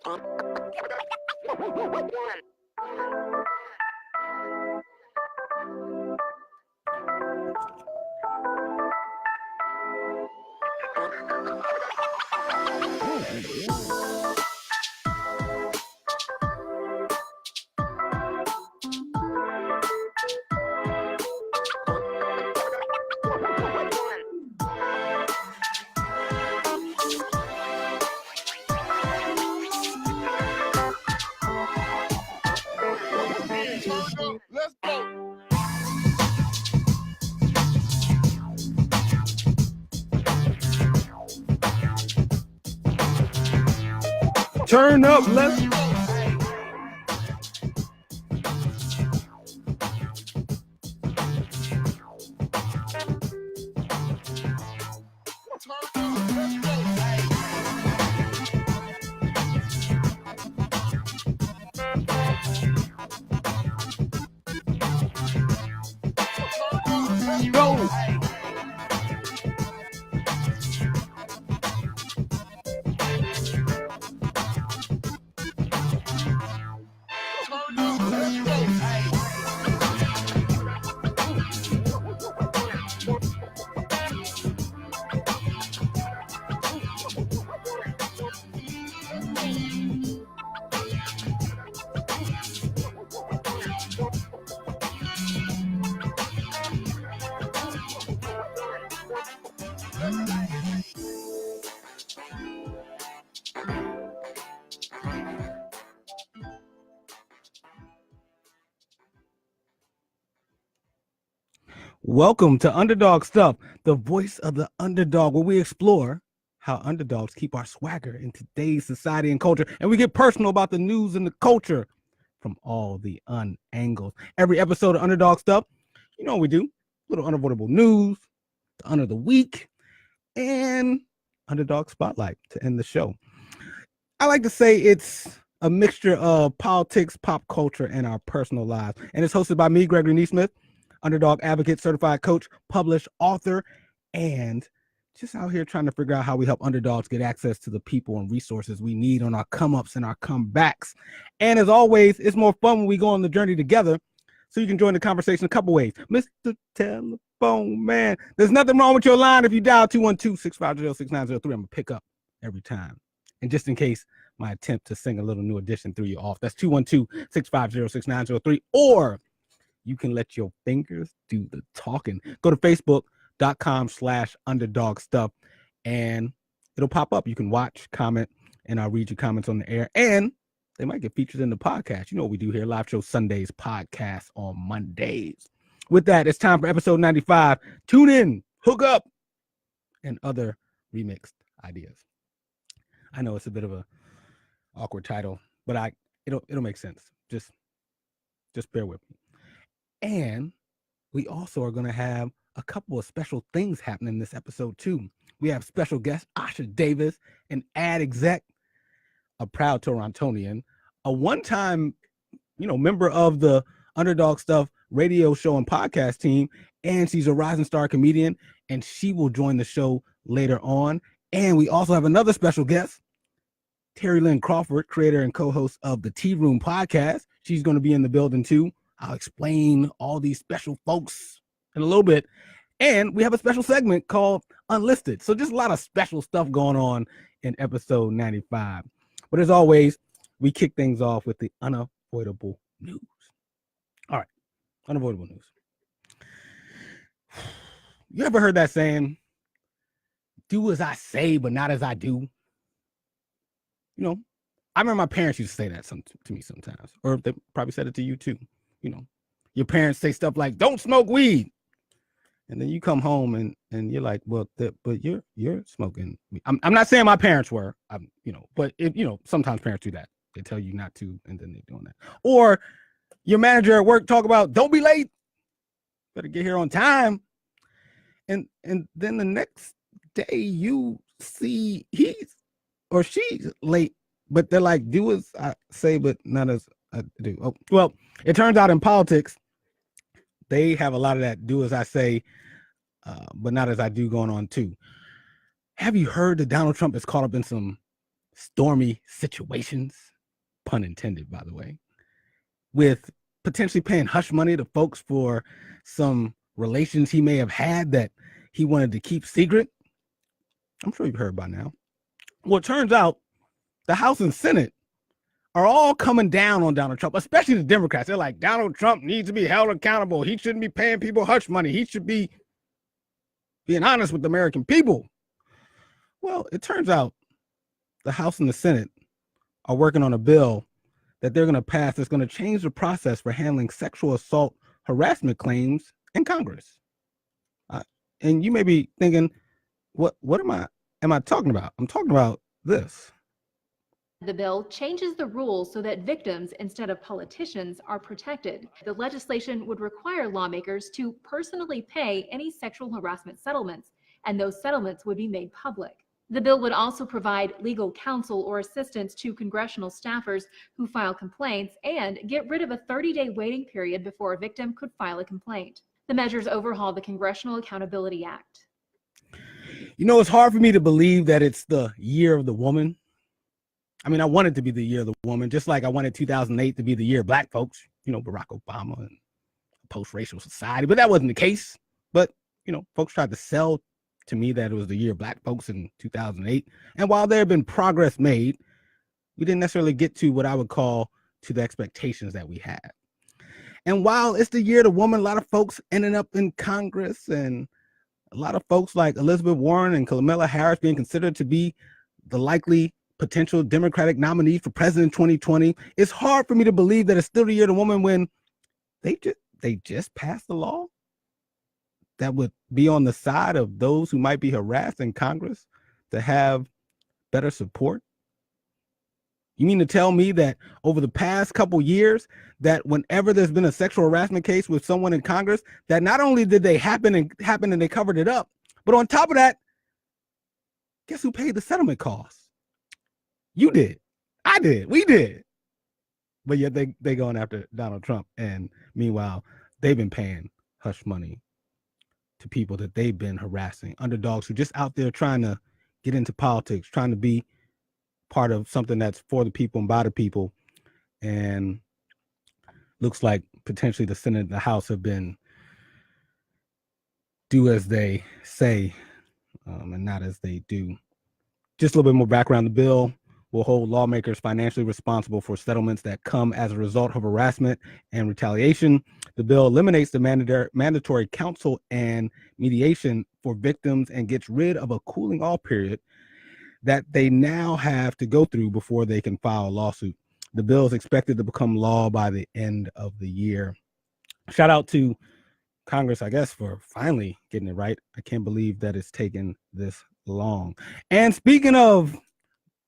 Let's go. Turn up, let's go. Go. Welcome to Underdog Stuff, the voice of the underdog, where we explore how underdogs keep our swagger in today's society and culture, and we get personal about the news and the culture from all the angles. Every episode of Underdog Stuff, you know what we do, a little unavoidable news, the under the week, and Underdog Spotlight to end the show. I like to say it's a mixture of politics, pop culture, and our personal lives, and it's hosted by me, Gregory Neesmith, underdog advocate, certified coach, published author, and just out here trying to figure out how we help underdogs get access to the people and resources we need on our come-ups and our comebacks. And as always, it's more fun when we go on the journey together, so you can join the conversation a couple ways. Mr. Telephone Man, there's nothing wrong with your line if you dial 212-650-6903. I'm going to pick up every time. And just in case my attempt to sing a little new edition threw you off, that's 212-650-6903, or you can let your fingers do the talking. Go to facebook.com/underdogstuff and it'll pop up. You can watch, comment, and I'll read your comments on the air. And they might get featured in the podcast. You know what we do here, live show Sundays, podcast on Mondays. With that, it's time for episode 95. Tune in, hook up, and other remixed ideas. I know it's a bit of a awkward title, but it'll make sense. Just bear with me. And we also are going to have a couple of special things happening in this episode too. We have special guest Asha Davis, an ad exec, a proud Torontonian, a one-time, member of the Underdog Stuff radio show and podcast team, and she's a rising star comedian, and she will join the show later on. And we also have another special guest, Terry Lynn Crawford, creator and co-host of the Tea Room podcast. She's going to be in the building too. I'll explain all these special folks in a little bit. And we have a special segment called Unlisted. So just a lot of special stuff going on in episode 95. But as always, we kick things off with the unavoidable news. All right, unavoidable news. You ever heard that saying, do as I say, but not as I do? I remember my parents used to say that to me sometimes, or they probably said it to you too. Your parents say stuff like, don't smoke weed. And then you come home and you're like, well, but you're smoking weed. I'm not saying my parents were, but sometimes parents do that. They tell you not to, and then they're doing that. Or your manager at work talk about, don't be late. Better get here on time. And then the next day you see he's or she's late, but they're like, do as I say, but not as I do. Oh, well, it turns out in politics, they have a lot of that do as I say, but not as I do going on too. Have you heard that Donald Trump is caught up in some stormy situations, pun intended, by the way, with potentially paying hush money to folks for some relations he may have had that he wanted to keep secret. I'm sure you've heard by now. Well, it turns out the House and Senate are all coming down on Donald Trump, especially the Democrats. They're like, Donald Trump needs to be held accountable. He shouldn't be paying people hush money. He should be being honest with the American people. Well, it turns out the House and the Senate are working on a bill that they're going to pass that's going to change the process for handling sexual assault harassment claims in Congress. And you may be thinking, what am I talking about? I'm talking about this. The bill changes the rules so that victims, instead of politicians, are protected. The legislation would require lawmakers to personally pay any sexual harassment settlements, and those settlements would be made public. The bill would also provide legal counsel or assistance to congressional staffers who file complaints and get rid of a 30-day waiting period before a victim could file a complaint. The measures overhaul the Congressional Accountability Act. You know, it's hard for me to believe that it's the year of the woman. I mean, I want it to be the year of the woman, just like I wanted 2008 to be the year of black folks, you know, Barack Obama and a post-racial society, but that wasn't the case. But, you know, folks tried to sell to me that it was the year of black folks in 2008. And while there have been progress made, we didn't necessarily get to what I would call to the expectations that we had. And while it's the year of the woman, a lot of folks ended up in Congress, and a lot of folks like Elizabeth Warren and Kamala Harris being considered to be the likely potential Democratic nominee for president in 2020. It's hard for me to believe that it's still the year of the woman when they just passed the law that would be on the side of those who might be harassed in Congress to have better support. You mean to tell me that over the past couple years, that whenever there's been a sexual harassment case with someone in Congress, that not only did they happen and they covered it up, but on top of that, guess who paid the settlement costs? You did. I did. We did. But yet they going after Donald Trump. And meanwhile, they've been paying hush money to people that they've been harassing, underdogs who just out there trying to get into politics, trying to be part of something that's for the people and by the people. And looks like potentially the Senate and the House have been do as they say and not as they do. Just a little bit more background. The bill will hold lawmakers financially responsible for settlements that come as a result of harassment and retaliation. The bill eliminates the mandatory counsel and mediation for victims and gets rid of a cooling off period that they now have to go through before they can file a lawsuit. The bill is expected to become law by the end of the year. Shout out to Congress, I guess, for finally getting it right. I can't believe that it's taken this long. And speaking of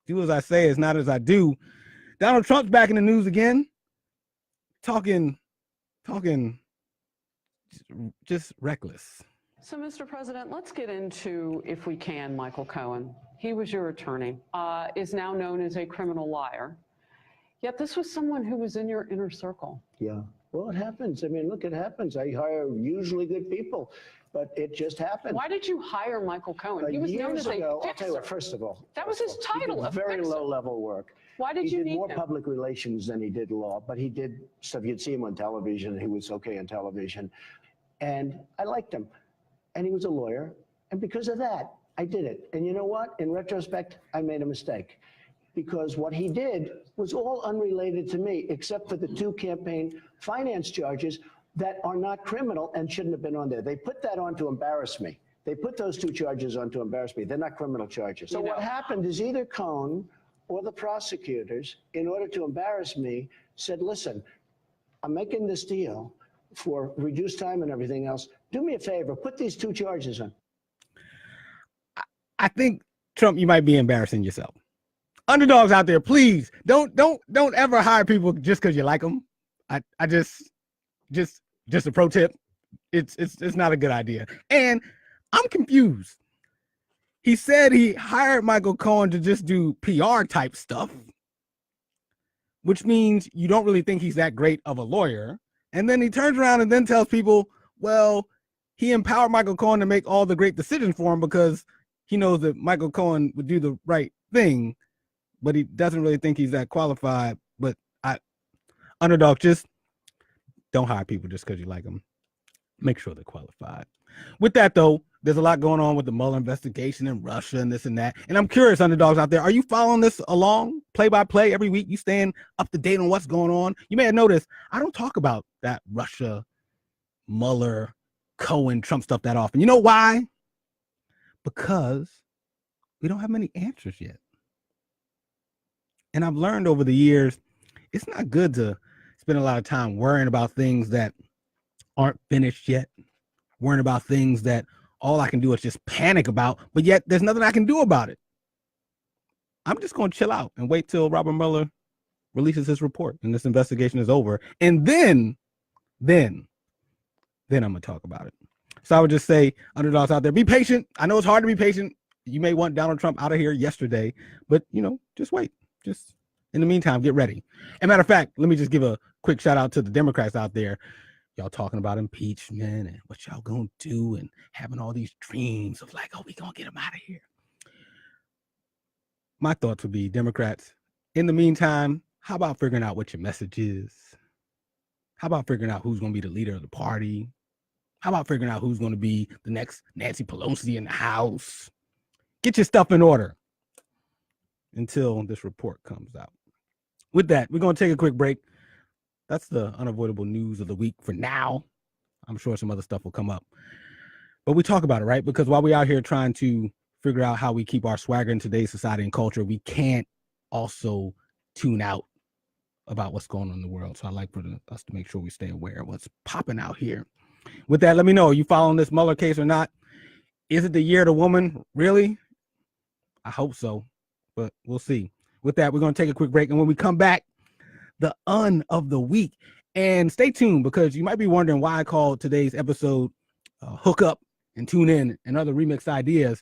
do as I say is not as I do, Donald Trump's back in the news again, talking just reckless. So, Mr. President, let's get into, if we can, Michael Cohen. He was your attorney, is now known as a criminal liar. Yet this was someone who was in your inner circle. Yeah. Well, it happens. I mean, look, it happens. I hire usually good people, but it just happened. Why did you hire Michael Cohen? He was known as a fixer. I'll tell you what, first of all. That was his title, a very fixer. low-level work. Why did you need him? He did more public relations than he did law, but he did stuff. You'd see him on television. He was okay on television. And I liked him. And he was a lawyer. And because of that, I did it. And you know what? In retrospect, I made a mistake. Because what he did was all unrelated to me, except for the 2 campaign finance charges that are not criminal and shouldn't have been on there. They put that on to embarrass me. They put those 2 charges on to embarrass me. They're not criminal charges. So what happened is either Cohn or the prosecutors, in order to embarrass me, said, listen, I'm making this deal for reduced time and everything else. Do me a favor, put these 2 charges on. I think, Trump, you might be embarrassing yourself. Underdogs out there, please don't ever hire people just because you like them. I just a pro tip. It's not a good idea. And I'm confused. He said he hired Michael Cohen to just do PR type stuff, which means you don't really think he's that great of a lawyer. And then he turns around and then tells people, well, he empowered Michael Cohen to make all the great decisions for him because he knows that Michael Cohen would do the right thing but he doesn't really think he's that qualified. But Underdog, just don't hire people just because you like them. Make sure they're qualified. With that, though, there's a lot going on with the Mueller investigation in Russia and this and that. And I'm curious, Underdogs out there, are you following this along play by play every week? You staying up to date on what's going on? You may have noticed I don't talk about that Russia, Mueller, Cohen, Trump stuff that often. You know why? Because we don't have many answers yet. And I've learned over the years, it's not good to spend a lot of time worrying about things that aren't finished yet, worrying about things that all I can do is just panic about, but yet there's nothing I can do about it. I'm just going to chill out and wait till Robert Mueller releases his report and this investigation is over. And then I'm going to talk about it. So I would just say, Underdogs out there, be patient. I know it's hard to be patient. You may want Donald Trump out of here yesterday, but just wait. Just in the meantime, get ready. And matter of fact, let me just give a quick shout out to the Democrats out there. Y'all talking about impeachment and what y'all gonna do and having all these dreams of like, oh, we gonna get him out of here. My thoughts would be, Democrats, in the meantime, how about figuring out what your message is? How about figuring out who's gonna be the leader of the party? How about figuring out who's gonna be the next Nancy Pelosi in the House? Get your stuff in order until this report comes out. With that, we're gonna take a quick break. That's the unavoidable news of the week for now. I'm sure some other stuff will come up. But we talk about it, right? Because while we're out here trying to figure out how we keep our swagger in today's society and culture, we can't also tune out about what's going on in the world. So I like for us to make sure we stay aware of what's popping out here. With that, let me know, are you following this Mueller case or not? Is it the year of the woman? Really? I hope so, but we'll see. With that, we're going to take a quick break. And when we come back, the of the week. And stay tuned, because you might be wondering why I called today's episode Hook Up and Tune In and Other Remixed Ideas.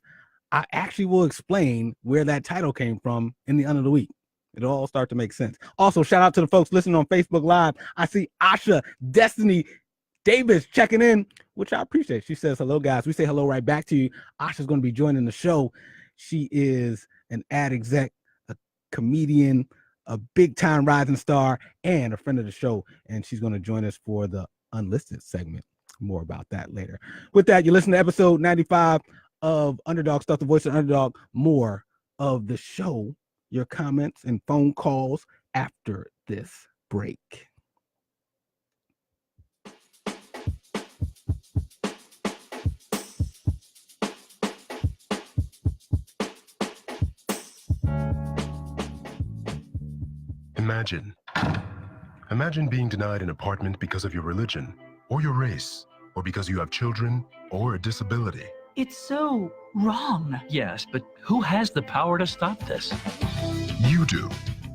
I actually will explain where that title came from in the of the week. It'll all start to make sense. Also, shout out to the folks listening on Facebook Live. I see Asha Destiny Davis checking in, which I appreciate. She says, hello, guys. We say hello right back to you. Asha's going to be joining the show. She is an ad exec, a comedian, a big-time rising star, and a friend of the show. And she's going to join us for the Unlisted segment. More about that later. With that, you listen to episode 95 of Underdog Stuff, the voice of Underdog. More of the show, your comments and phone calls after this break. Imagine being denied an apartment because of your religion or your race, or because you have children or a disability. It's so wrong. Yes, but who has the power to stop this? You do.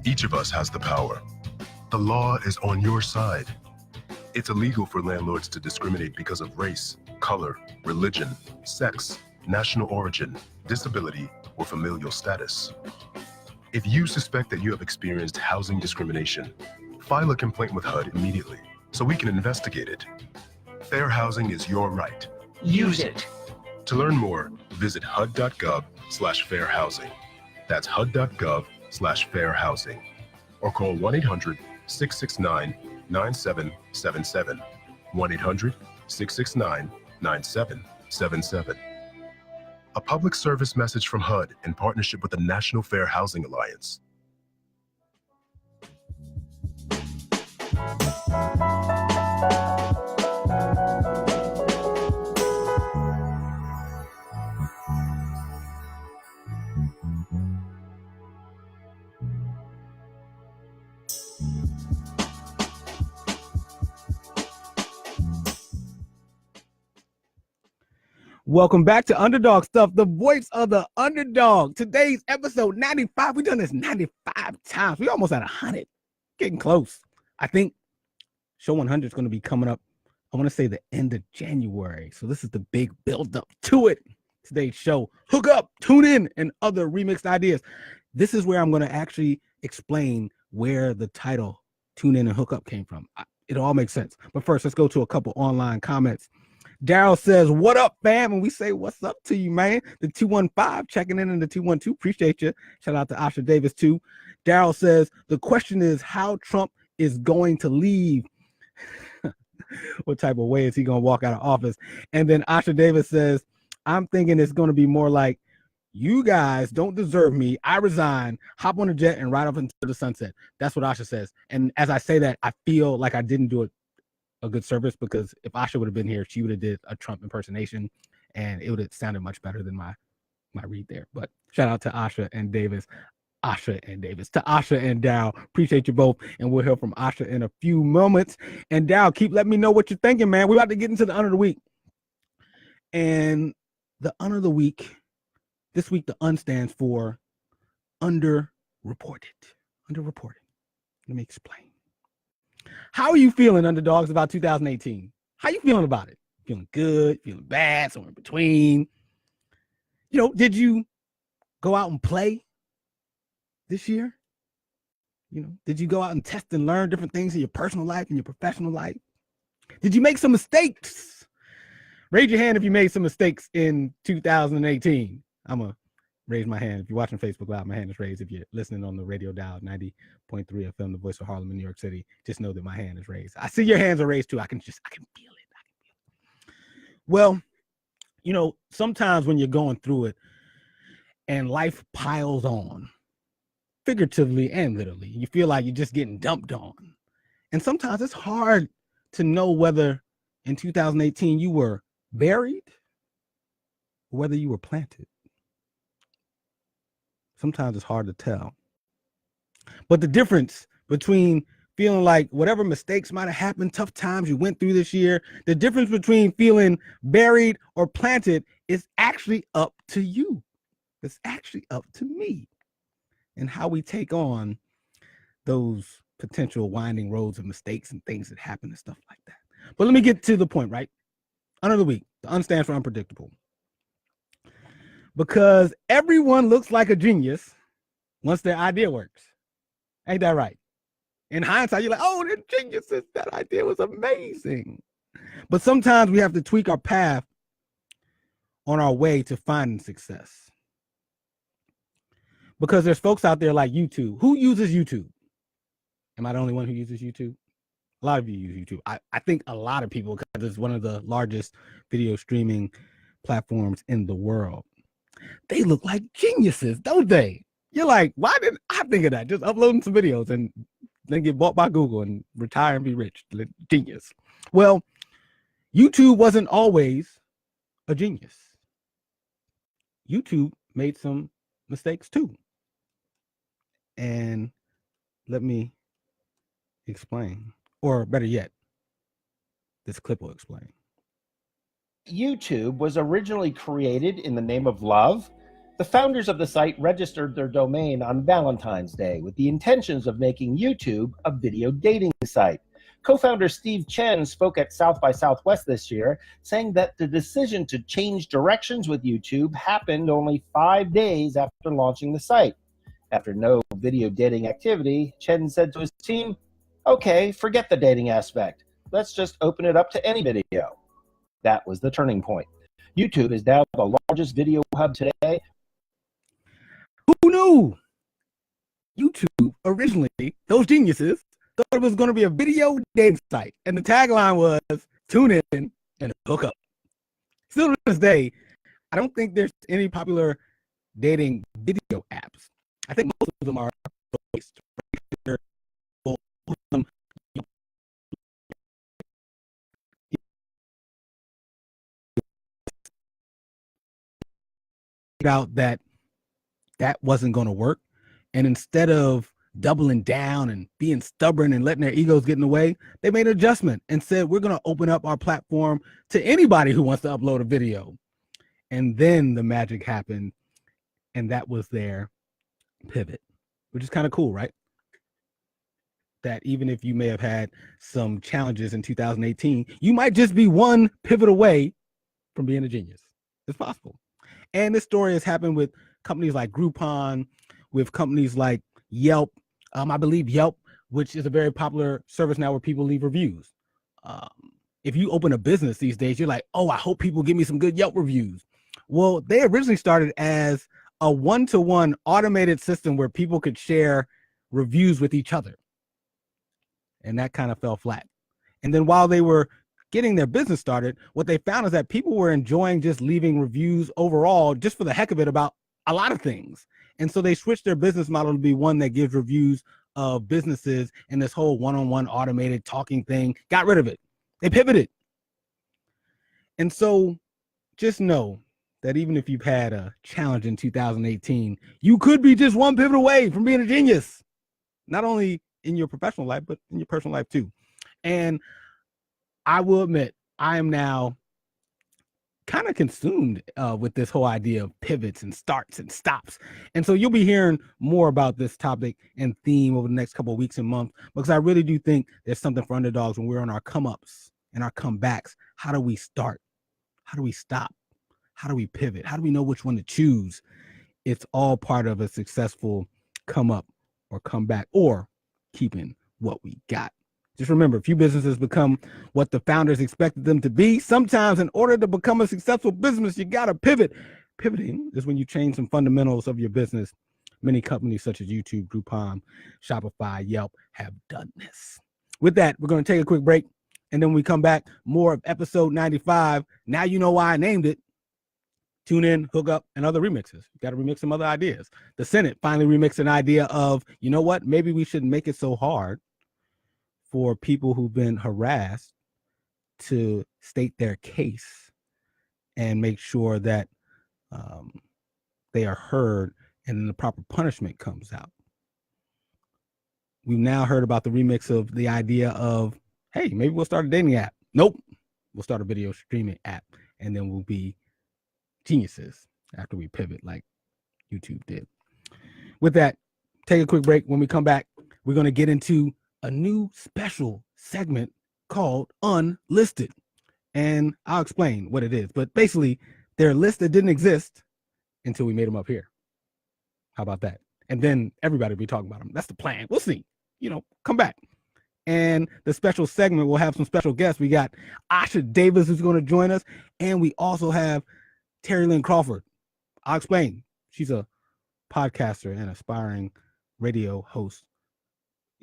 Each of us has the power. The law is on your side. It's illegal for landlords to discriminate because of race, color, religion, sex, national origin, disability, or familial status. If you suspect that you have experienced housing discrimination, file a complaint with HUD immediately so we can investigate it. Fair housing is your right. Use it. To learn more, visit hud.gov/fairhousing. That's hud.gov/fairhousing. Or call 1-800-669-9777. 1-800-669-9777. A public service message from HUD in partnership with the National Fair Housing Alliance. Welcome back to Underdog Stuff, the voice of the underdog. Today's episode 95. We've done this 95 times. We almost at 100. Getting close. I think show 100 is going to be coming up, I want to say the end of January. So this is the big build up to it. Today's show, Hook Up, Tune In, and Other Remixed Ideas. This is where I'm going to actually explain where the title Tune In and Hook Up came from. It all makes sense. But first, let's go to a couple online comments Daryl says, what up, fam? And we say, what's up to you, man? The 215 checking in the 212. Appreciate you. Shout out to Asha Davis, too. Daryl says, the question is how Trump is going to leave. What type of way is he going to walk out of office? And then Asha Davis says, I'm thinking it's going to be more like, you guys don't deserve me. I resign, hop on a jet, and ride off into the sunset. That's what Asha says. And as I say that, I feel like I didn't do a good service, because if Asha would have been here, she would have did a Trump impersonation, and it would have sounded much better than my read there. But shout out to Asha and Davis. Asha and Davis. To Asha and Dow, appreciate you both, and we'll hear from Asha in a few moments. And Dow, keep letting me know what you're thinking, man. We're about to get into the under of the week. And the under of the week, this week, the UN stands for underreported. Underreported. Let me explain. How are you feeling, underdogs, about 2018? How you feeling about it? Feeling good? Feeling bad? Somewhere in between? You know, did you go out and play this year? You know, did you go out and test and learn different things in your personal life and your professional life? Did you make some mistakes? Raise your hand if you made some mistakes in 2018. I'm going to raise my hand. If you're watching Facebook Live, my hand is raised. If you're listening on the radio dial, 90.3 FM, the voice of Harlem in New York City, just know that my hand is raised. I see your hands are raised too. I can feel it. Well, you know, sometimes when you're going through it and life piles on, figuratively and literally, you feel like you're just getting dumped on. And sometimes it's hard to know whether in 2018 you were buried or whether you were planted. Sometimes it's hard to tell. But the difference between feeling like whatever mistakes might have happened, tough times you went through this year, the difference between feeling buried or planted is actually up to you. It's actually up to me, and how we take on those potential winding roads of mistakes and things that happen and stuff like that. But let me get to the point, right? Under the week, the UN stands for unpredictable. Because everyone looks like a genius once their idea works. Ain't that right? In hindsight, you're like, oh, they're geniuses. That idea was amazing. But sometimes we have to tweak our path on our way to finding success. Because there's folks out there like YouTube. Who uses YouTube? Am I the only one who uses YouTube? A lot of you use YouTube. I think a lot of people, because it's one of the largest video streaming platforms in the world. They look like geniuses, don't they? You're like, why didn't I think of that? Just uploading some videos and then get bought by Google and retire and be rich. Genius. Well, YouTube wasn't always a genius. YouTube made some mistakes too. And let me explain, or better yet, this clip will explain. YouTube was originally created in the name of love. The founders of the site registered their domain on Valentine's Day with the intentions of making YouTube a video dating site. Co-founder Steve Chen spoke at South by Southwest this year, saying that the decision to change directions with YouTube happened only 5 days after launching the site. After no video dating activity, Chen said to his team, okay, forget the dating aspect. Let's just open it up to any video. That was the turning point. YouTube is now the largest video hub today. Who knew? YouTube originally, those geniuses, thought it was going to be a video dating site. And the tagline was, tune in and hook up. Still to this day, I don't think there's any popular dating video apps. I think most of them are based out that wasn't going to work, and instead of doubling down and being stubborn and letting their egos get in the way, they made an adjustment and said, we're going to open up our platform to anybody who wants to upload a video. And then the magic happened, and that was their pivot, which is kind of cool, right? That even if you may have had some challenges in 2018, you might just be one pivot away from being a genius. It's possible. And this story has happened with companies like Groupon, with companies like Yelp. I believe Yelp, which is a very popular service now where people leave reviews. if you open a business these days, you're like, oh, I hope people give me some good Yelp reviews. Well, they originally started as a one-to-one automated system where people could share reviews with each other. And that kind of fell flat. And then while they were getting their business started, what they found is that people were enjoying just leaving reviews overall, just for the heck of it, about a lot of things. And so they switched their business model to be one that gives reviews of businesses, and this whole one-on-one automated talking thing, got rid of it. They pivoted. And so just know that even if you've had a challenge in 2018, you could be just one pivot away from being a genius, not only in your professional life, but in your personal life too. And I will admit, I am now kind of consumed with this whole idea of pivots and starts and stops. And so you'll be hearing more about this topic and theme over the next couple of weeks and months, because I really do think there's something for underdogs when we're on our come-ups and our comebacks. How do we start? How do we stop? How do we pivot? How do we know which one to choose? It's all part of a successful come up or come back, or keeping what we got. Just remember, few businesses become what the founders expected them to be. Sometimes in order to become a successful business, you got to pivot. Pivoting is when you change some fundamentals of your business. Many companies such as YouTube, Groupon, Shopify, Yelp have done this. With that, we're going to take a quick break. And then when we come back, more of episode 95. Now you know why I named it. Tune in, hook up, and other remixes. You got to remix some other ideas. The Senate finally remixed an idea of, you know what, maybe we shouldn't make it so hard for people who've been harassed to state their case and make sure that they are heard and then the proper punishment comes out. We've now heard about the remix of the idea of, hey, maybe we'll start a dating app. Nope. We'll start a video streaming app, and then we'll be geniuses after we pivot like YouTube did. With that, take a quick break. When we come back, we're going to get into a new special segment called Unlisted. And I'll explain what it is. But basically, they're lists that didn't exist until we made them up here. How about that? And then everybody will be talking about them. That's the plan. We'll see. Come back. And the special segment will have some special guests. We got Asha Davis who's going to join us. And we also have Terry Lynn Crawford. I'll explain. She's a podcaster and aspiring radio host.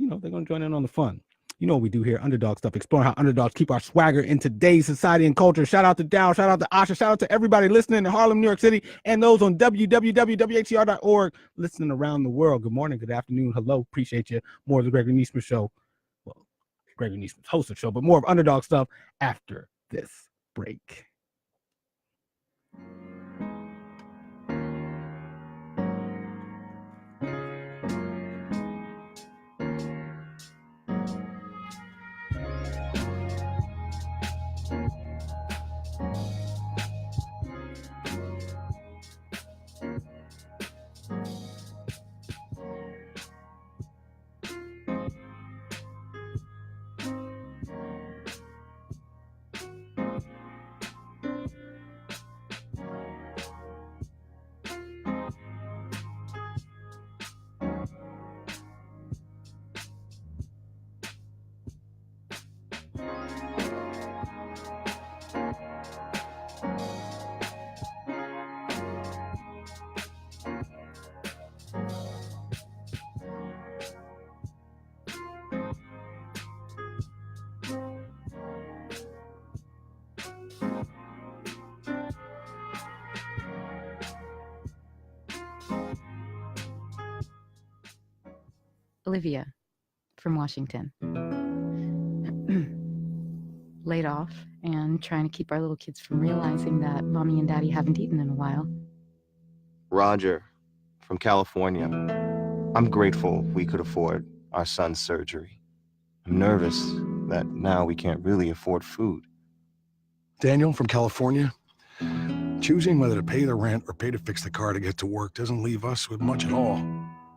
They're going to join in on the fun. You know what we do here, Underdog Stuff, exploring how underdogs keep our swagger in today's society and culture. Shout out to Dow, shout out to Asha, shout out to everybody listening in Harlem, New York City, and those on www.whtr.org listening around the world. Good morning, good afternoon, hello, appreciate you. More of the Gregory Niesman Show. Well, Gregory Niesman's host of the show, but more of Underdog Stuff after this break. Olivia from Washington. Laid off and trying to keep our little kids from realizing that mommy and daddy haven't eaten in a while. Roger from California. I'm grateful we could afford our son's surgery. I'm nervous that now we can't really afford food. Daniel from California. Choosing whether to pay the rent or pay to fix the car to get to work doesn't leave us with much at all.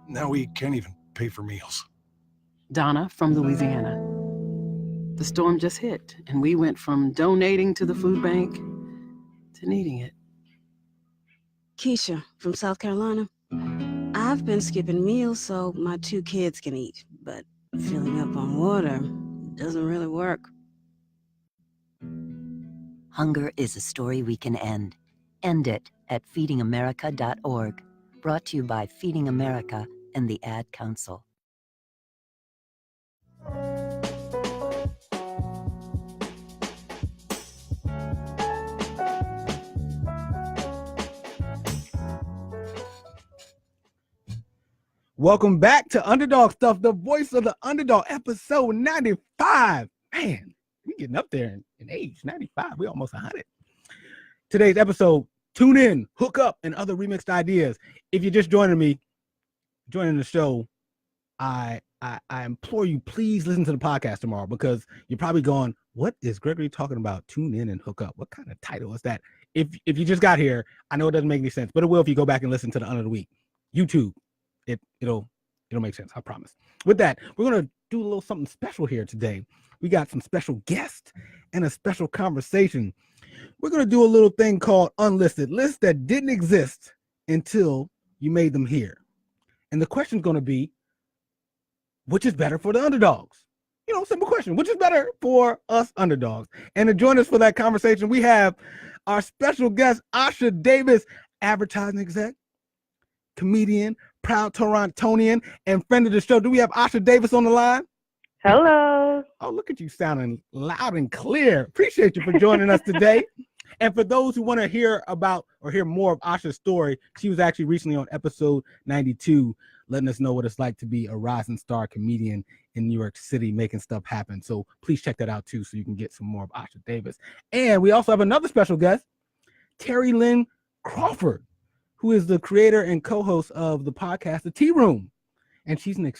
Now we can't even pay for meals. Donna from Louisiana. The storm just hit, and we went from donating to the food bank to needing it. Keisha from South Carolina. I've been skipping meals so my 2 kids can eat, but filling up on water doesn't really work. Hunger is a story we can end. End it at feedingamerica.org. Brought to you by Feeding America and the Ad Council. Welcome back to Underdog Stuff, the voice of the underdog, episode 95. Man, we getting up there in age, 95. We almost 100. Today's episode, tune in, hook up, and other remixed ideas. If you're just joining the show, I implore you, please listen to the podcast tomorrow, because you're probably going, what is Gregory talking about? Tune in and hook up. What kind of title is that? If you just got here, I know it doesn't make any sense, but it will if you go back and listen to the Under the Week. YouTube. It'll make sense, I promise. With that, we're gonna do a little something special here today. We got some special guests and a special conversation. We're gonna do a little thing called Unlisted, lists that didn't exist until you made them here. And the question's gonna be, which is better for the underdogs? Simple question. Which is better for us underdogs? And to join us for that conversation, we have our special guest, Asha Davis, advertising exec, comedian, proud Torontonian, and friend of the show. Do we have Asha Davis on the line? Hello. Oh, look at you sounding loud and clear. Appreciate you for joining us today. And for those who want to hear about or hear more of Asha's story, she was actually recently on episode 92, letting us know what it's like to be a rising star comedian in New York City, making stuff happen. So please check that out too, so you can get some more of Asha Davis. And we also have another special guest, Terry Lynn Crawford, who is the creator and co-host of the podcast, The Tea Room. And she's an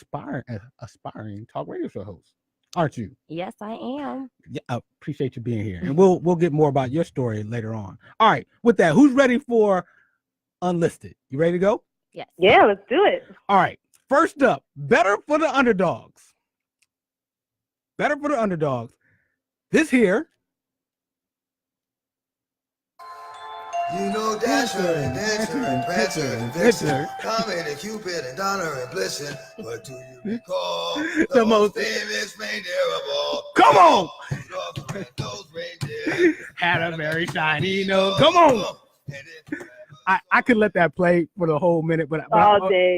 aspiring talk radio show host, aren't you? Yes, I am. Yeah, I appreciate you being here. And we'll get more about your story later on. All right, with that, who's ready for Unlisted? You ready to go? Yes. Yeah, let's do it. All right, first up, better for the underdogs. Better for the underdogs. This here. Dasher and Dancer and Prancer and Vixen, Comet and Cupid and Donner and Blitzen. But do you recall the most famous reindeer of all? Come on! Rudolph the red-nosed reindeer Had a very shiny nose. Come on! I could let that play for the whole minute, but all day.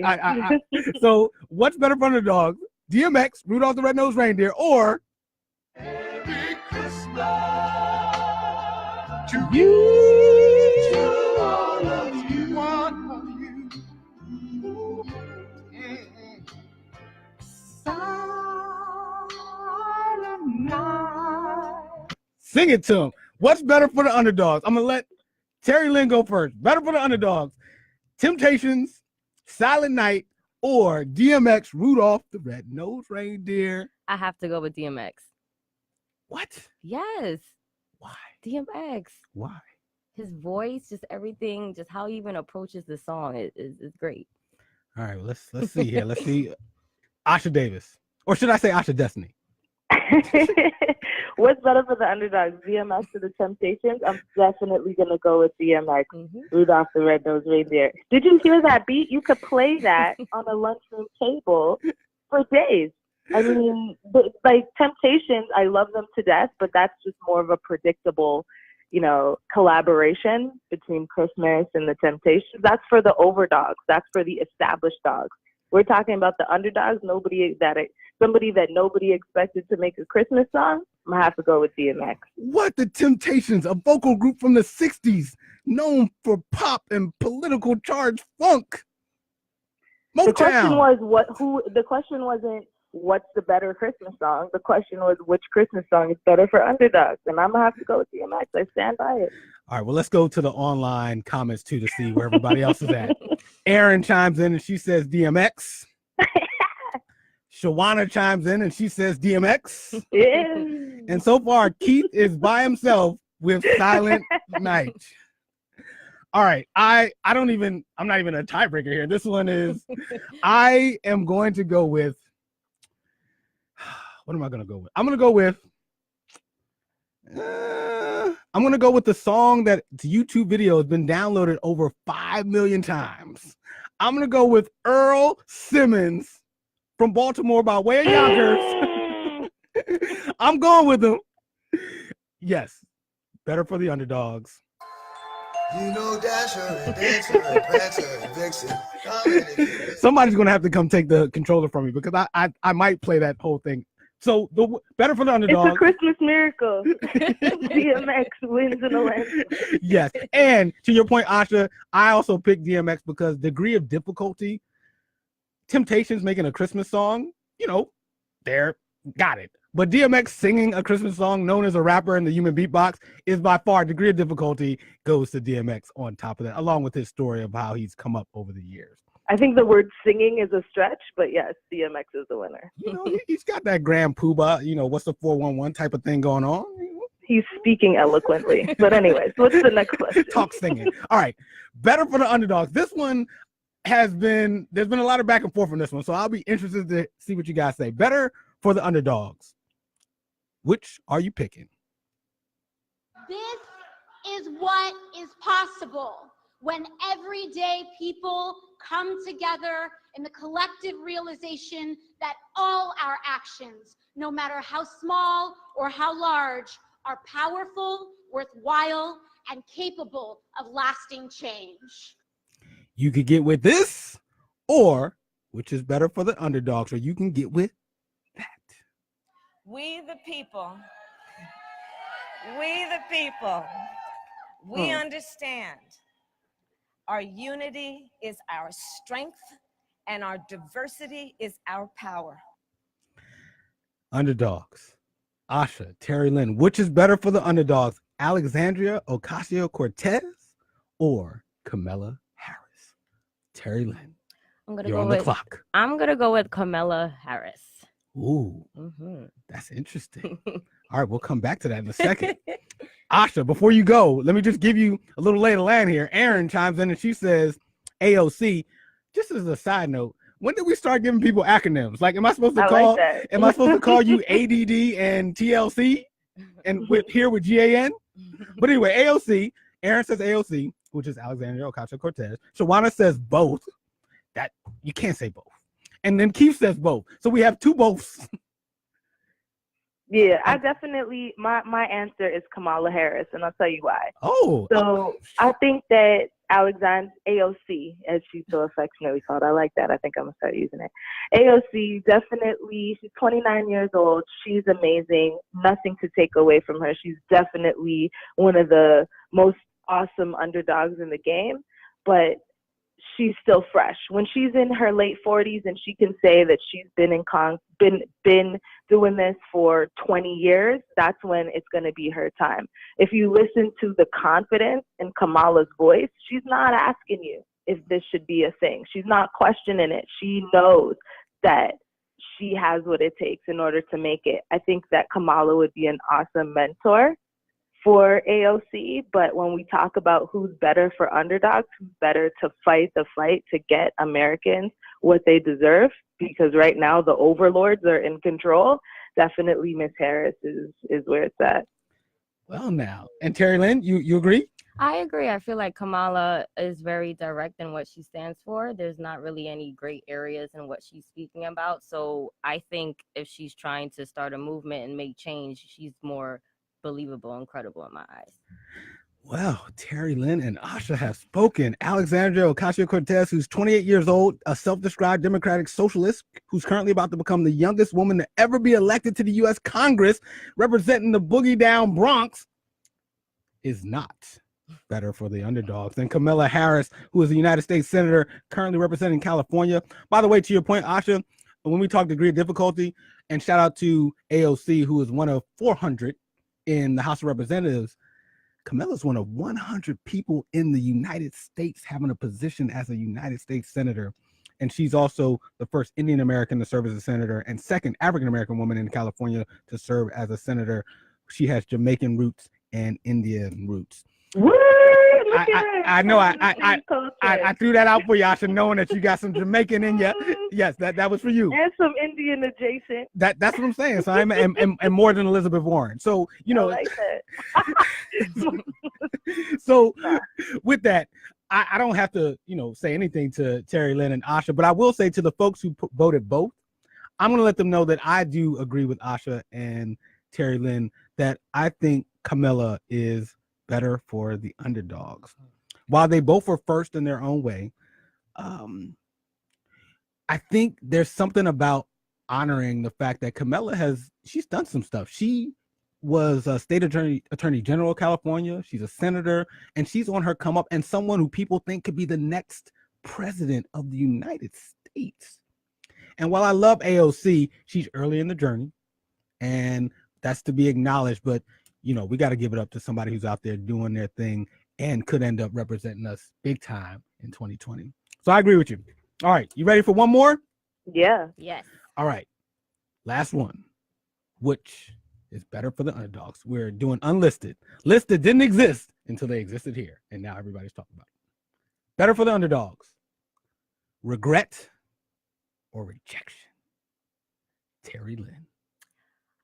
So, what's better for underdogs? DMX, Rudolph the Red-Nosed Reindeer, or Merry Christmas to you? all of you, one of you. Silent night. Sing it to him. What's better for the underdogs? I'm gonna let Terry Lynn go first. Better for the underdogs: Temptations, Silent Night, or DMX, Rudolph the Red-Nosed Reindeer? I have to go with DMX. What? Yes. Why? DMX. Why? His voice, just everything, just how he even approaches the song is great. All right, well, let's see here. Let's see. Asha Davis, or should I say Asha Destiny? What's better for the underdogs, DMX or the Temptations? I'm definitely going to go with DMX, Rudolph the Red-Nosed Reindeer. Did you hear that beat? You could play that on a lunchroom table for days. I mean, like Temptations, I love them to death, but that's just more of a predictable, collaboration between Christmas and the Temptations. That's for the overdogs. That's for the established dogs. We're talking about the underdogs, somebody that nobody expected to make a Christmas song. I'm going to have to go with DMX. What? The Temptations, a vocal group from the 60s, known for pop and political charged funk. Motown. The question wasn't what's the better Christmas song. The question was which Christmas song is better for underdogs. And I'm going to have to go with DMX. I stand by it. All right, well, let's go to the online comments too to see where everybody else is at. Erin chimes in and she says DMX. Shawana chimes in and she says DMX. Yeah. And so far, Keith is by himself with Silent Night. All right, I'm not even a tiebreaker here. This one is, I am going to go with, what am I going to go with? I'm going to go with the song that the YouTube video has been downloaded over 5 million times. I'm going to go with Earl Simmons from Baltimore by way of Yonkers. I'm going with him. Yes. Better for the Underdogs. You know Dasher and Dancer and Prancer and Vixen. Somebody's gonna have to come take the controller from me because I might play that whole thing. So the Better for the Underdogs. It's a Christmas miracle. DMX wins in a landslide. Yes, and to your point, Asha, I also picked DMX because degree of difficulty. Temptations making a Christmas song, there, got it. But DMX singing a Christmas song known as a rapper in the human beatbox is by far degree of difficulty goes to DMX on top of that, along with his story of how he's come up over the years. I think the word singing is a stretch, but yes, DMX is the winner. He's got that grand poobah, what's the 411 type of thing going on. He's speaking eloquently. But anyways, what's the next question? Talk singing. All right. Better for the Underdogs. This one there's been a lot of back and forth on this one, so I'll be interested to see what you guys say. Better for the Underdogs. Which are you picking? This is what is possible when everyday people come together in the collective realization that all our actions, no matter how small or how large, are powerful, worthwhile, and capable of lasting change. You could get with this, or, which is better for the Underdogs, or you can get with we the people, we understand our unity is our strength and our diversity is our power. Underdogs. Asha, Terry Lynn, which is better for the Underdogs, Alexandria Ocasio-Cortez or Kamala Harris? Terry Lynn, you're on the clock. I'm going to go with Kamala Harris. Ooh, that's interesting. All right, we'll come back to that in a second. Asha, before you go, let me just give you a little lay of the land here. Erin chimes in and she says, AOC, just as a side note, when did we start giving people acronyms? Like, am I supposed to call you ADD and TLC and with GAN? But anyway, AOC, Erin says AOC, which is Alexandria Ocasio-Cortez. Shawana says both. That you can't say both. And then Keith says both. So we have two boths. Yeah, I definitely, my answer is Kamala Harris, and I'll tell you why. So I think that AOC, as she's so affectionately called, I like that. I think I'm going to start using it. AOC, definitely, she's 29 years old. She's amazing. Nothing to take away from her. She's definitely one of the most awesome underdogs in the game, but she's still fresh. When she's in her late 40s and she can say that she's been doing this for 20 years, that's when it's going to be her time. If you listen to the confidence in Kamala's voice, she's not asking you if this should be a thing. She's not questioning it. She knows that she has what it takes in order to make it. I think that Kamala would be an awesome mentor for AOC, but when we talk about who's better for underdogs, who's better to fight the fight to get Americans what they deserve, because right now the overlords are in control, definitely Miss Harris is where it's at. Well, now, and Terry Lynn, you agree? I agree. I feel like Kamala is very direct in what she stands for. There's not really any gray areas in what she's speaking about. So I think if she's trying to start a movement and make change, she's more believable and credible in my eyes. Well, Terry Lynn and Asha have spoken. Alexandria Ocasio-Cortez, who's 28 years old, a self-described democratic socialist who's currently about to become the youngest woman to ever be elected to the U.S. Congress, representing the boogie down Bronx, is not better for the underdogs than Kamala Harris, who is a United States Senator currently representing California. By the way, to your point, Asha, when we talk degree of difficulty, and shout out to AOC, who is one of 400 in the House of Representatives, Kamala's one of 100 people in the United States having a position as a United States Senator. And she's also the first Indian American to serve as a senator and second African American woman in California to serve as a senator. She has Jamaican roots and Indian roots. Woo! I know I threw that out for you, Asha, knowing that you got some Jamaican in you. Yes, that was for you. And some Indian adjacent. That's what I'm saying. So I'm and more than Elizabeth Warren. So I like that. So with that, I don't have to say anything to Terry Lynn and Asha, but I will say to the folks who voted both, I'm going to let them know that I do agree with Asha and Terry Lynn that I think Camilla is better for the underdogs. While they both were first in their own way, I think there's something about honoring the fact that Camilla she's done some stuff. She was a state attorney general of California. She's a senator, and she's on her come up, and someone who people think could be the next president of the United States. And while I love AOC, she's early in the journey, and that's to be acknowledged. But, you know, we got to give it up to somebody who's out there doing their thing and could end up representing us big time in 2020. So I agree with you. All right. You ready for one more? Yeah. Yes. All right. Last one. Which is better for the underdogs? We're doing unlisted. Listed didn't exist until they existed here. And now everybody's talking about it. Better for the underdogs. Regret or rejection? Terry Lynn.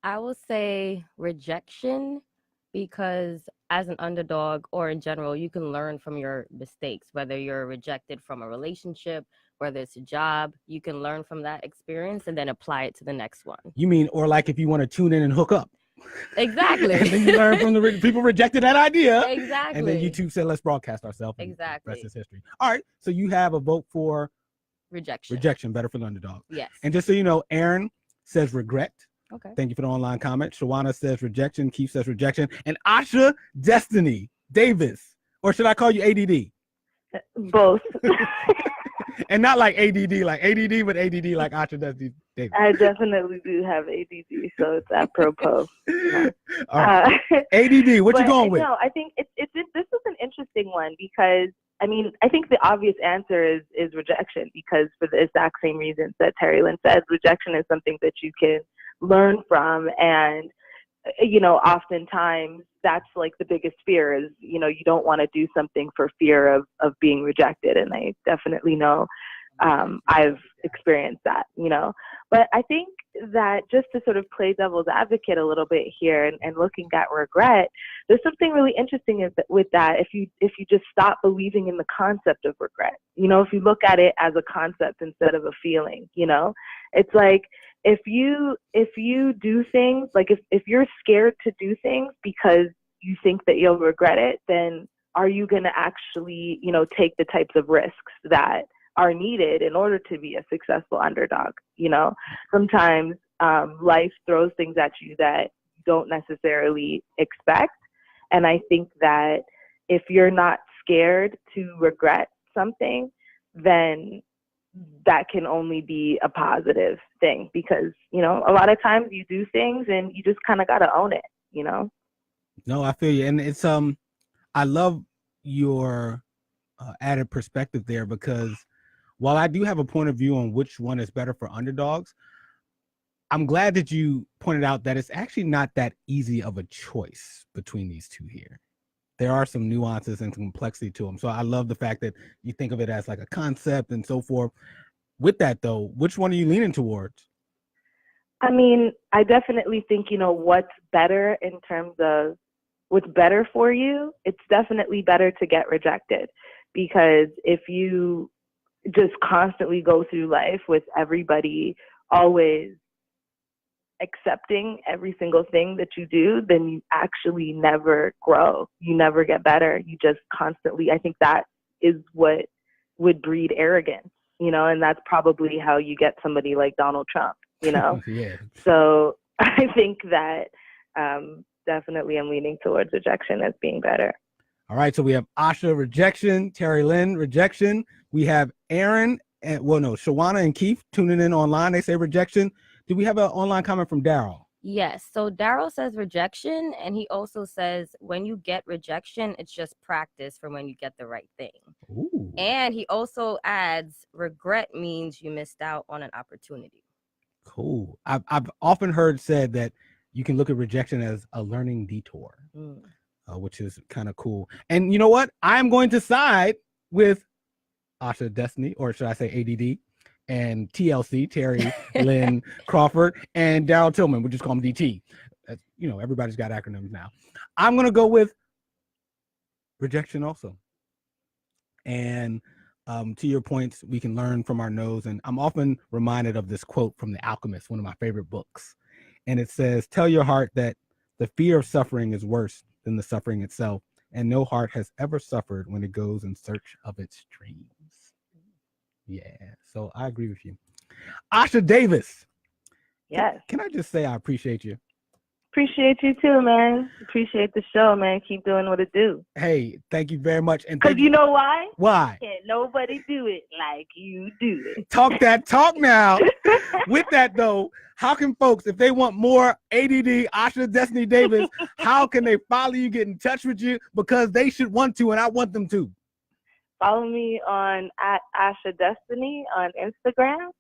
I will say rejection, because as an underdog or in general, you can learn from your mistakes, whether you're rejected from a relationship, whether it's a job, you can learn from that experience and then apply it to the next one. You mean, or like if you want to tune in and hook up. Exactly. And then you learn from the people rejected that idea. Exactly. And then YouTube said, let's broadcast ourselves. Exactly. Rest is history. All right. So you have a vote for rejection. Rejection, better for the underdog. Yes. And just so you know, Aaron says regret. Okay. Thank you for the online comment. Shawana says rejection. Keith says rejection. And Asha Destiny Davis, or should I call you ADD? Both. And not like ADD, like ADD, but ADD like Asha Destiny Davis. I definitely do have ADD, so it's apropos. All right. ADD, what you going with? No, I think this is an interesting one because I mean, I think the obvious answer is rejection, because for the exact same reasons that Terry Lynn said, rejection is something that you can learn from. And, you know, oftentimes that's like the biggest fear is, you know, you don't want to do something for fear of being rejected. And I definitely know I've experienced that, you know. But I think that just to sort of play devil's advocate a little bit here and looking at regret, there's something really interesting with that if you just stop believing in the concept of regret. You know, if you look at it as a concept instead of a feeling, you know, it's like if you do things, like if you're scared to do things because you think that you'll regret it, then are you going to actually, you know, take the types of risks that are needed in order to be a successful underdog? You know, sometimes life throws things at you that you don't necessarily expect. And I think that if you're not scared to regret something, then that can only be a positive thing, because, you know, a lot of times you do things and you just kind of got to own it, you know? No, I feel you. And it's, I love your added perspective there, because while I do have a point of view on which one is better for underdogs, I'm glad that you pointed out that it's actually not that easy of a choice between these two here. There are some nuances and complexity to them. So I love the fact that you think of it as like a concept and so forth. With that, though, which one are you leaning towards? I mean, I definitely think, you know, what's better in terms of what's better for you, it's definitely better to get rejected, because if you just constantly go through life with everybody always accepting every single thing that you do, then you actually never grow. You never get better. You just constantly, I think that is what would breed arrogance, you know, and that's probably how you get somebody like Donald Trump, you know? Yeah. So I think that definitely I'm leaning towards rejection as being better. All right. So we have Asha rejection, Terry Lynn rejection. We have Aaron and Shawana and Keith tuning in online. They say rejection. Do we have an online comment from Daryl? Yes. So Daryl says rejection, and he also says when you get rejection, it's just practice for when you get the right thing. Ooh. And he also adds regret means you missed out on an opportunity. Cool. I've often heard said that you can look at rejection as a learning detour, which is kind of cool. And you know what? I'm going to side with Asha Destiny, or should I say ADD, and TLC, Terry Lynn Crawford, and Daryl Tillman. We'll just call him DT. You know, everybody's got acronyms now. I'm going to go with rejection also. And to your points, we can learn from our no's. And I'm often reminded of this quote from The Alchemist, one of my favorite books. And it says, tell your heart that the fear of suffering is worse than the suffering itself, and no heart has ever suffered when it goes in search of its dreams. Yeah, so I agree with you. Asha Davis. Yes. Can I just say I appreciate you? Appreciate you too, man. Appreciate the show, man. Keep doing what it do. Hey, thank you very much. And Because you know why? Why? Can't nobody do it like you do it. Talk that talk now. With that, though, how can folks, if they want more ADD, Asha Destiny Davis, how can they follow you, get in touch with you? Because they should want to, and I want them to. Follow me on @Asha Destiny on Instagram,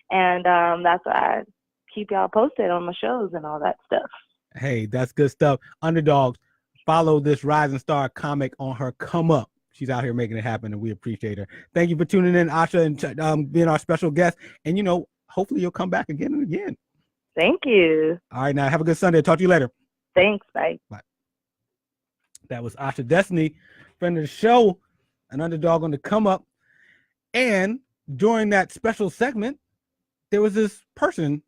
and that's where I keep y'all posted on my shows and all that stuff. Hey, that's good stuff. Underdogs, follow this rising star comic on her come up. She's out here making it happen, and we appreciate her. Thank you for tuning in, Asha, and being our special guest. And, you know, hopefully you'll come back again and again. Thank you. All right, now have a good Sunday. Talk to you later. Thanks. Bye. Bye. That was Asha Destiny, friend of the show, an underdog on the come up. And during that special segment, there was this person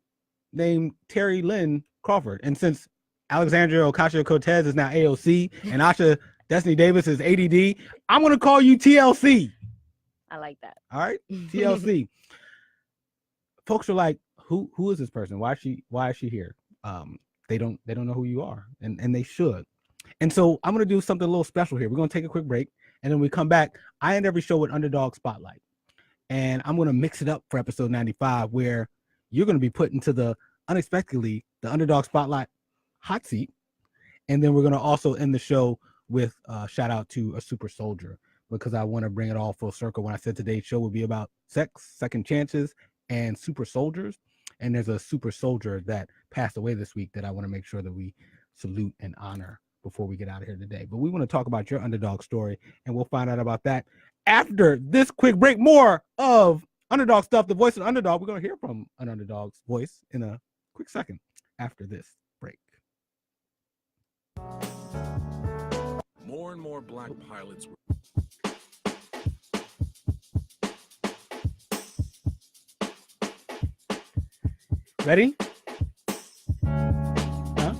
named Terry Lynn Crawford. And since Alexandria Ocasio-Cortez is now AOC and Asha Destiny Davis is ADD, I'm going to call you TLC. I like that. All right, TLC. Folks are like, who is this person? Why is she here? They don't know who you are, and they should. And so I'm going to do something a little special here. We're going to take a quick break, and then we come back. I end every show with Underdog Spotlight, and I'm going to mix it up for episode 95, where you're going to be put into the Underdog Spotlight hot seat. And then we're going to also end the show with a shout out to a super soldier, because I want to bring it all full circle. When I said today's show would be about sex, second chances, and super soldiers. And there's a super soldier that passed away this week that I want to make sure that we salute and honor before we get out of here today. But we want to talk about your underdog story, and we'll find out about that after this quick break. More of Underdog Stuff, the voice of the underdog. We're going to hear from an underdog's voice in a quick second after this break. More and more black pilots were... Ready? Huh?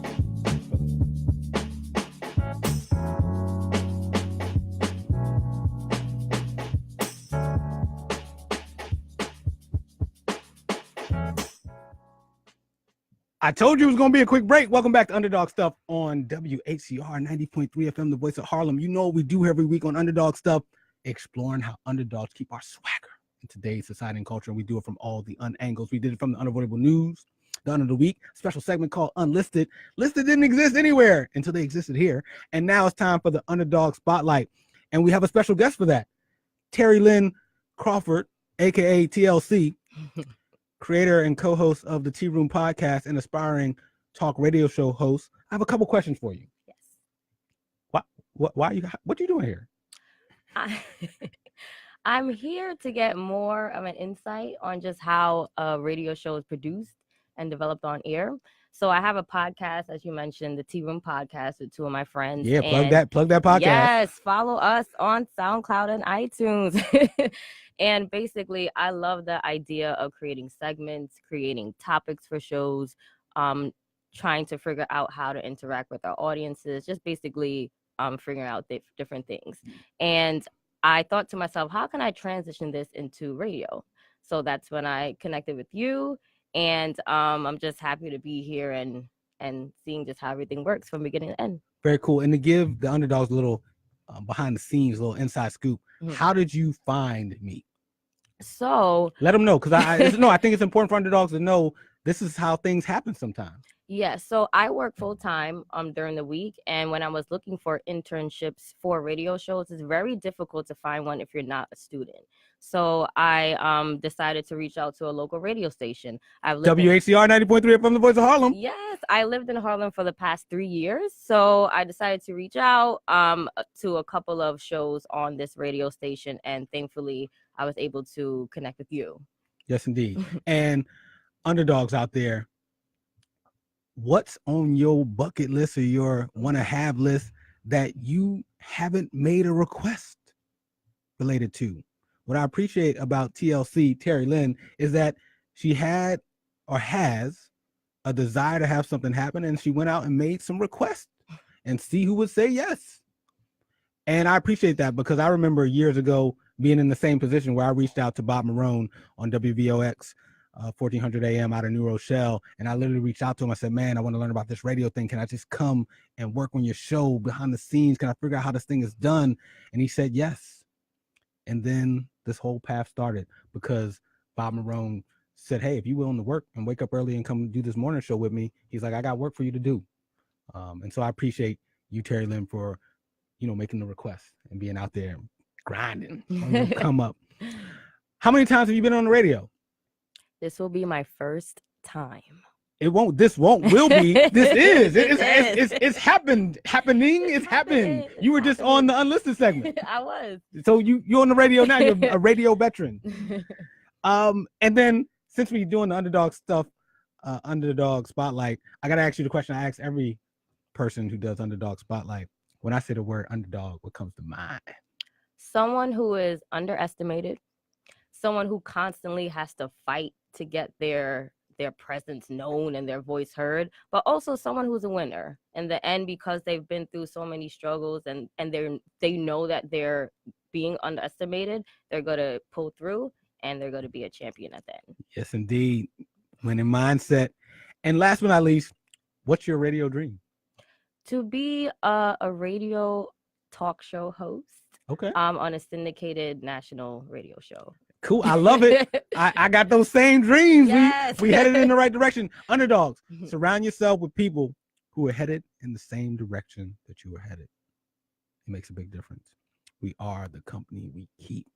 I told you it was going to be a quick break. Welcome back to Underdog Stuff on WHCR 90.3 FM, the voice of Harlem. You know what we do every week on Underdog Stuff, exploring how underdogs keep our swagger in today's society and culture. And we do it from all the unangles. We did it from the unavoidable news, the under the week, special segment called Unlisted. Listed didn't exist anywhere until they existed here. And now it's time for the Underdog Spotlight. And we have a special guest for that. Terry Lynn Crawford, aka TLC, creator and co-host of the Tea Room podcast and aspiring talk radio show host. I have a couple questions for you. Yes. What are you doing here? I'm here to get more of an insight on just how a radio show is produced and developed on air. So I have a podcast, as you mentioned, the Tea Room podcast with two of my friends. Yeah, plug that podcast. Yes, follow us on SoundCloud and iTunes. And basically, I love the idea of creating segments, creating topics for shows, trying to figure out how to interact with our audiences, just basically figuring out different things. And I thought to myself, how can I transition this into radio? So that's when I connected with you. And I'm just happy to be here and seeing just how everything works from beginning to end. Very cool. And to give the underdogs a little behind the scenes, a little inside scoop, how did you find me? So let them know, because I think it's important for underdogs to know this is how things happen sometimes. Yeah, so I work full time during the week, and when I was looking for internships for radio shows, it's very difficult to find one if you're not a student. So I decided to reach out to a local radio station. WHCR 90.3 from the voice of Harlem. Yes, I lived in Harlem for the past 3 years, so I decided to reach out to a couple of shows on this radio station, and thankfully I was able to connect with you. Yes, indeed. And underdogs out there, what's on your bucket list or your want-to-have list that you haven't made a request related to? What I appreciate about TLC, Terry Lynn, is that she had or has a desire to have something happen, and she went out and made some requests. and see who would say yes. And I appreciate that because I remember years ago being in the same position where I reached out to Bob Marone on WVOX 1400 AM out of New Rochelle. And I literally reached out to him. I said, man, I want to learn about this radio thing. Can I just come and work on your show behind the scenes? Can I figure out how this thing is done? And he said, yes. And then this whole path started because Bob Marone said, hey, if you're willing to work and wake up early and come do this morning show with me, he's like, I got work for you to do. And so I appreciate you, Terry Lynn, for, making the request and being out there grinding on your come up. How many times have you been on the radio? This will be my first time. Will be. This is. It's happening. It's happening. You were just on the Unlisted segment. I was. So you're on the radio now. You're a radio veteran. And then since we're doing the underdog stuff, underdog spotlight, I gotta ask you the question I ask every person who does underdog spotlight. When I say the word underdog, what comes to mind? Someone who is underestimated, someone who constantly has to fight to get their presence known and their voice heard, but also someone who's a winner in the end because they've been through so many struggles and they know that they're being underestimated. They're going to pull through and they're going to be a champion at the end. Yes, indeed. Winning mindset. And last but not least, what's your radio dream? To be a radio talk show host. Okay. On a syndicated national radio show. Cool. I love it. I got those same dreams. Yes. We headed in the right direction. Underdogs, surround yourself with people who are headed in the same direction that you are headed. It makes a big difference. We are the company we keep.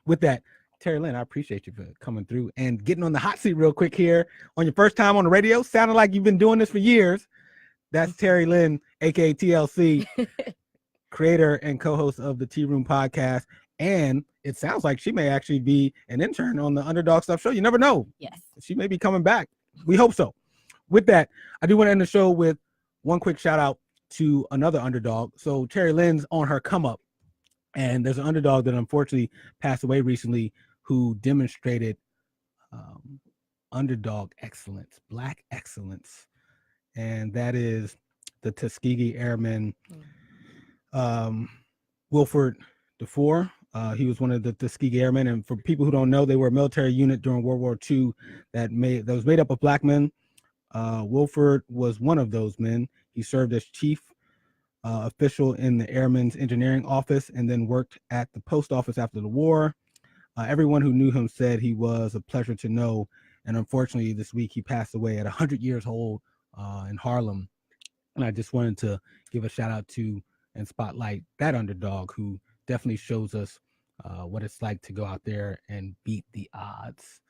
With that, Terry Lynn, I appreciate you for coming through and getting on the hot seat real quick here on your first time on the radio. Sounded like you've been doing this for years. That's Terry Lynn, aka TLC, creator and co-host of the Tea Room podcast. And it sounds like she may actually be an intern on the Underdog Stuff show. You never know. Yes. She may be coming back. We hope so. With that, I do want to end the show with one quick shout out to another underdog. So Terry Lynn's on her come up. And there's an underdog that unfortunately passed away recently who demonstrated underdog excellence, Black excellence. And that is the Tuskegee Airman, Wilford DeFore. He was one of the Tuskegee Airmen. And for people who don't know, they were a military unit during World War II that was made up of Black men. Wilford was one of those men. He served as chief official in the Airmen's Engineering Office and then worked at the post office after the war. Everyone who knew him said he was a pleasure to know. And unfortunately, this week he passed away at 100 years old in Harlem. And I just wanted to give a shout out to and spotlight that underdog who definitely shows us what it's like to go out there and beat the odds.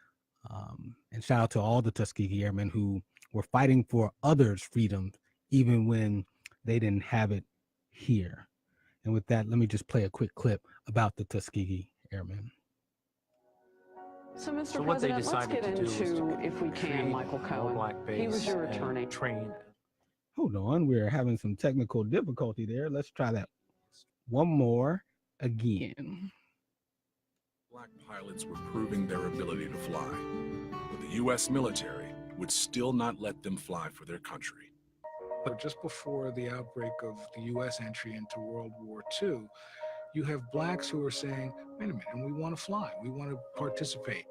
And shout out to all the Tuskegee Airmen who were fighting for others' freedom, even when they didn't have it here. And with that, let me just play a quick clip about the Tuskegee Airmen. So, Mr. President, let's get into, if we can, Michael Cohen. He was your attorney. Hold on, we're having some technical difficulty there. Let's try that one more again. Black pilots were proving their ability to fly, but the U.S. military would still not let them fly for their country. But just before the outbreak of the U.S. entry into World War II, you have blacks who are saying, wait a minute, and we want to fly, we want to participate.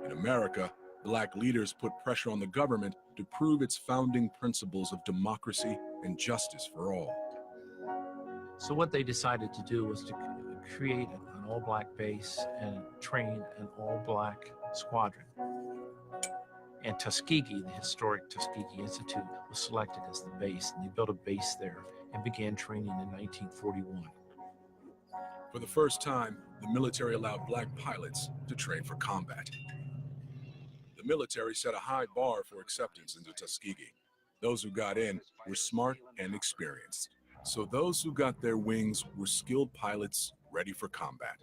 In America, Black leaders put pressure on the government to prove its founding principles of democracy and justice for all. So what they decided to do was to create an all-black base and train an all-black squadron. And Tuskegee, the historic Tuskegee Institute, was selected as the base, and they built a base there and began training in 1941. For the first time, the military allowed Black pilots to train for combat. The military set a high bar for acceptance into Tuskegee. Those who got in were smart and experienced. So those who got their wings were skilled pilots ready for combat.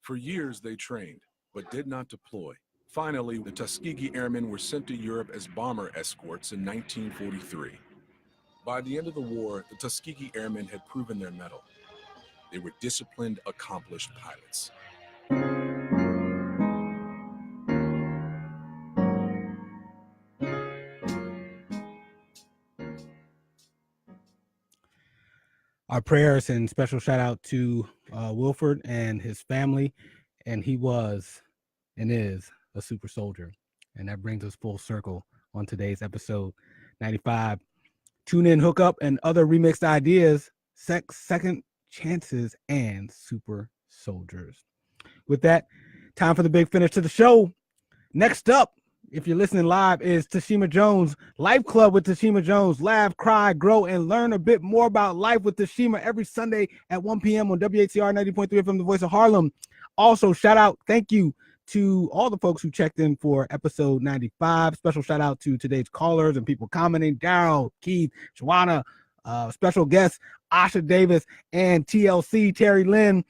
For years they trained, but did not deploy. Finally, the Tuskegee Airmen were sent to Europe as bomber escorts in 1943. By the end of the war, the Tuskegee Airmen had proven their mettle. They were disciplined, accomplished pilots. our prayers and special shout out to Wilford and his family. And he was and is a super soldier. And that brings us full circle on today's episode 95. Tune in, hook up, and other remixed ideas, sex, second chances, and super soldiers. With that, time for the big finish to the show. Next up, if you're listening live, is Tashima Jones, Life Club with Tashima Jones. Laugh, cry, grow, and learn a bit more about life with Tashima every Sunday at 1 p.m. on WHCR 90.3 FM, the voice of Harlem. Also, shout out, thank you to all the folks who checked in for episode 95. Special shout out to today's callers and people commenting: Daryl, Keith, Shawana, special guests Asha Davis and TLC Terry Lynn.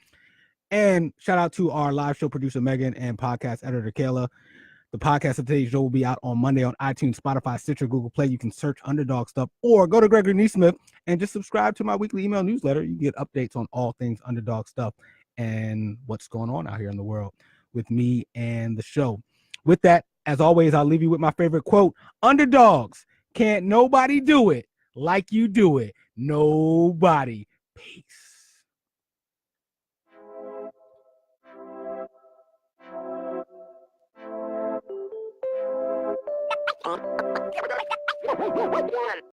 And shout out to our live show producer Megan and podcast editor Kayla. The podcast of today's show will be out on Monday on iTunes, Spotify, Stitcher, Google Play. You can search Underdog Stuff or go to Gregory Neesmith and just subscribe to my weekly email newsletter. You get updates on all things Underdog Stuff and what's going on out here in the world with me and the show. With that, as always, I'll leave you with my favorite quote: underdogs, can't nobody do it like you do it. Nobody. Peace.